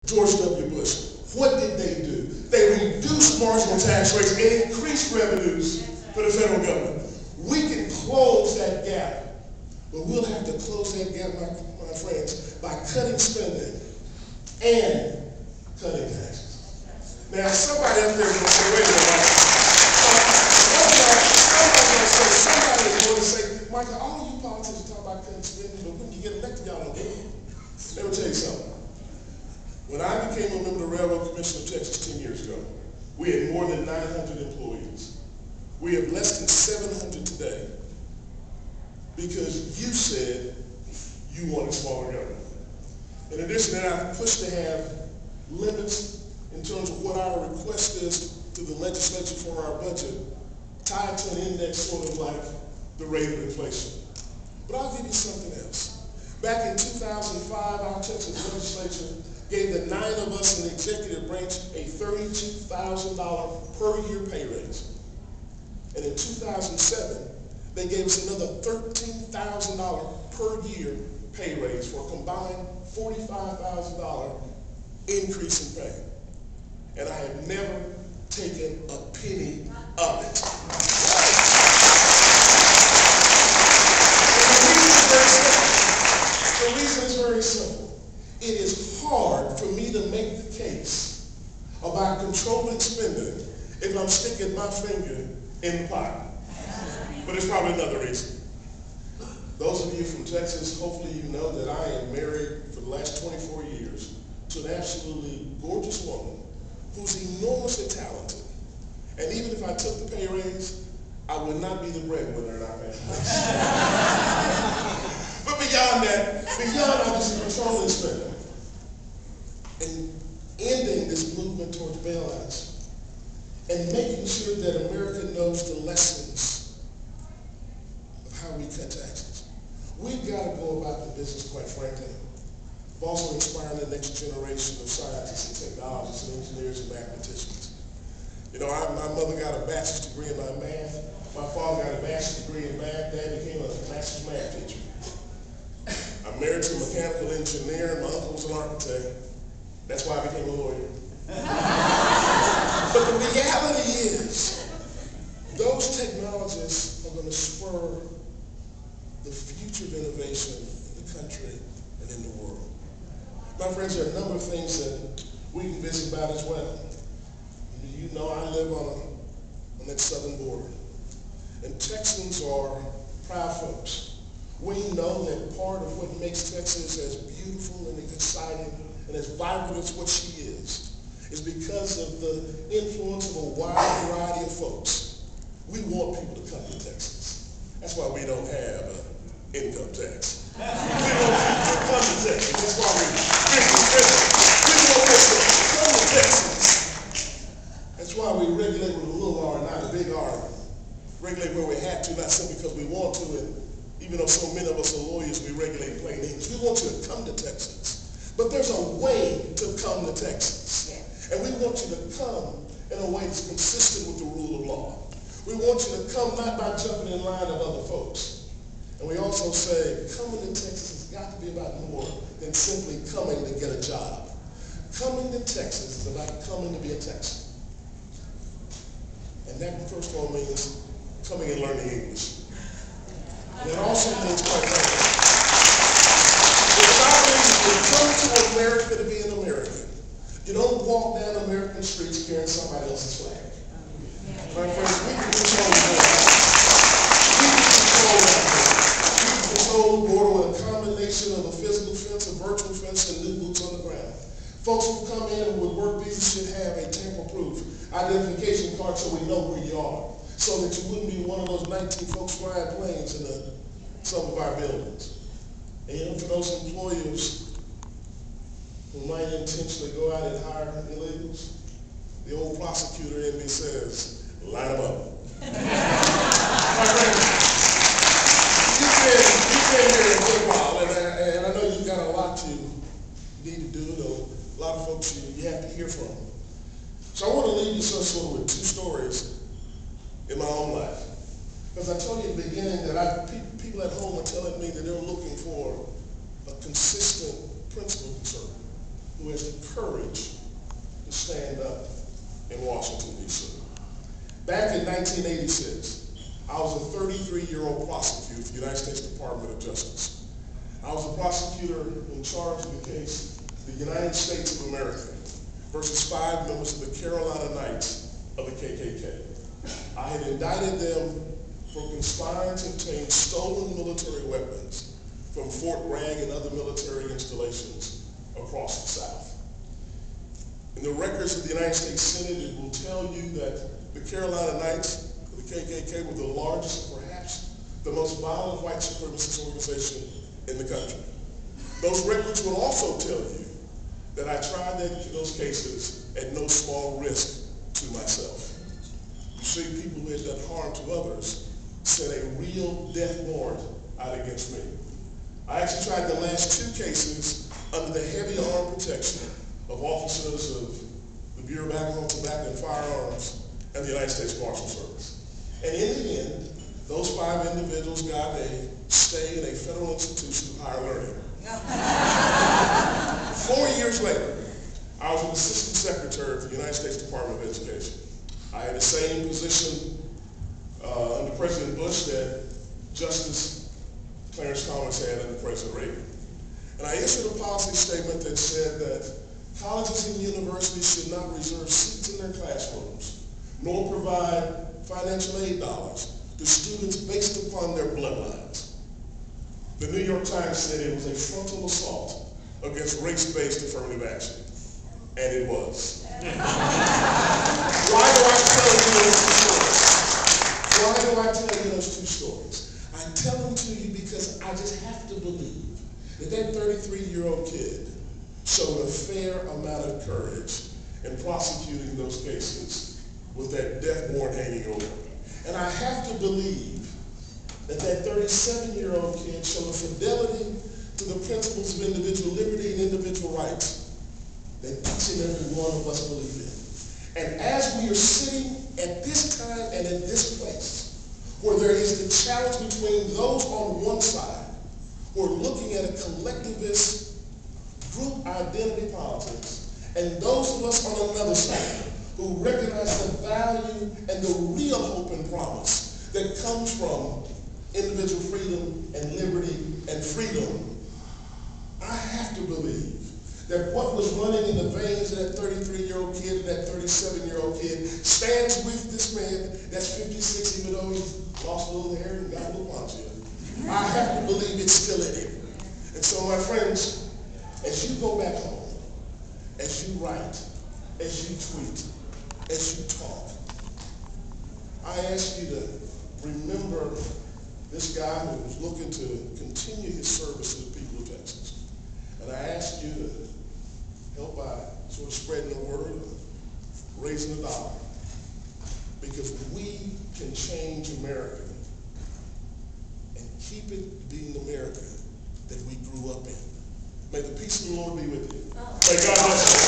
George W. Bush. What did they do? They reduced marginal tax rates and increased revenues for the federal government. We can close that gap, but we'll have to close that gap, my friends, by cutting spending and cutting taxes. Now, somebody up there is going to say, wait a minute, somebody is going to say, Michael, all you politicians talk about cutting spending, but when you get elected, y'all don't do it. Let me tell you something. When I became a member of the Railroad Commission of Texas 10 years ago, we had more than 900 employees. We have less than 700 today because you said you wanted smaller government. In addition to that, I've pushed to have limits in terms of what our request is to the legislature for our budget, tied to an index sort of like the rate of inflation. But I'll give you something else. Back in 2005, our Texas legislature gave the 9 of us in the executive branch a $32,000 per year pay raise. And in 2007, they gave us another $13,000 per year pay raise for a combined $45,000 increase in pay. And I have never taken a penny of it. The reason is very simple. It is hard for me to make the case about controlling spending if I'm sticking my finger in the pot. But it's probably another reason. Those of you from Texas, hopefully you know that I am married for the last 24 years to an absolutely gorgeous woman who's enormously talented. And even if I took the pay raise, I would not be the breadwinner in our family. But beyond that, beyond obviously controlling spending and ending this movement towards bailouts and making sure that America knows the lessons of how we cut taxes, we've got to go about the business, quite frankly, of also inspiring the next generation of scientists and technologists and engineers and mathematicians. You know, my mother got a bachelor's degree in math. My father got a bachelor's degree in math. Dad became a master's math teacher. I'm married to a mechanical engineer, and my uncle was an architect. That's why I became a lawyer. But the reality is, those technologies are going to spur the future of innovation in the country and in the world. My friends, there are a number of things that we can visit about as well. You know, I live on that southern border, and Texans are proud folks. We know that part of what makes Texas as beautiful and exciting and as vibrant as what she is because of the influence of a wide variety of folks. We want people to come to Texas. That's why we don't have an income tax. We want people to come to Texas. That's why we want people to come to Texas. That's why we regulate with a little R, not a big R. Regulate where we have to, not simply because we want to. And even though so many of us are lawyers, we regulate plain English. We want you to come to Texas. But there's a way to come to Texas. And we want you to come in a way that's consistent with the rule of law. We want you to come not by jumping in line of other folks. And we also say, coming to Texas has got to be about more than simply coming to get a job. Coming to Texas is about coming to be a Texan. And that, first of all, means coming and learning English. And it also means, quite frankly, you come to America to be an American. You don't walk down American streets carrying somebody else's flag. My friends, we can control the border. We can control that border. We can control the border with a combination of a physical fence, a virtual fence, and new boots on the ground. Folks who come in with work visas should have a tamper-proof identification card so we know where you are, so that you wouldn't be one of those 19 folks flying planes in some of our buildings. And you know, for those employers who might intentionally go out and hire illegals, the old prosecutor in me says, line them up. My friend, you've been here a good while, and I know you've got a lot you need to do, a lot of folks you have to hear from. So I want to leave you sort of with two stories in my own life. Because I told you at the beginning that people at home are telling me that they're looking for a consistent principled conservative. who has the courage to stand up in Washington, D.C. Back in 1986, I was a 33-year-old prosecutor for the United States Department of Justice. I was the prosecutor in charge of the case, the United States of America versus 5 members of the Carolina Knights of the KKK. I had indicted them for conspiring to obtain stolen military weapons from Fort Bragg and other military installations across the South. In the records of the United States Senate, it will tell you that the Carolina Knights of the KKK were the largest, perhaps the most violent white supremacist organization in the country. Those records will also tell you that I tried those cases at no small risk to myself. You see, people who had done harm to others sent a real death warrant out against me. I actually tried the last 2 cases under the heavy armed protection of officers of the Bureau of Alcohol, Tobacco, and Firearms and the United States Marshal Service. And in the end, those 5 individuals got a stay in a federal institution of higher learning. 4 years later, I was an assistant secretary for the United States Department of Education. I had the same position under President Bush that Justice Clarence Thomas had under President Reagan. And I issued a policy statement that said that colleges and universities should not reserve seats in their classrooms, nor provide financial aid dollars to students based upon their bloodlines. The New York Times said it was a frontal assault against race-based affirmative action. And it was. Why do I tell you those 2 stories? Why do I tell you those 2 stories? I tell them to you because I just have to believe that that 33-year-old kid showed a fair amount of courage in prosecuting those cases with that death warrant hanging over him. And I have to believe that that 37-year-old kid showed a fidelity to the principles of individual liberty and individual rights that each and every one of us believe in. And as we are sitting at this time and in this place, where there is the challenge between those on one side who are looking at a collectivist group identity politics, and those of us on another side who recognize the value and the real hope and promise that comes from individual freedom and liberty and freedom, I have to believe that what was running in the veins of that 33-year-old kid and that 37-year-old kid stands with this man that's 56, even though he's lost a little hair and got a little poncho. I have to believe it's still in him. And so, my friends, as you go back home, as you write, as you tweet, as you talk, I ask you to remember this guy who was looking to continue his service to the people of Texas. And I ask you to help by sort of spreading the word, raising the dollar, because we can change America and keep it being America that we grew up in. May the peace of the Lord be with you. May God bless you.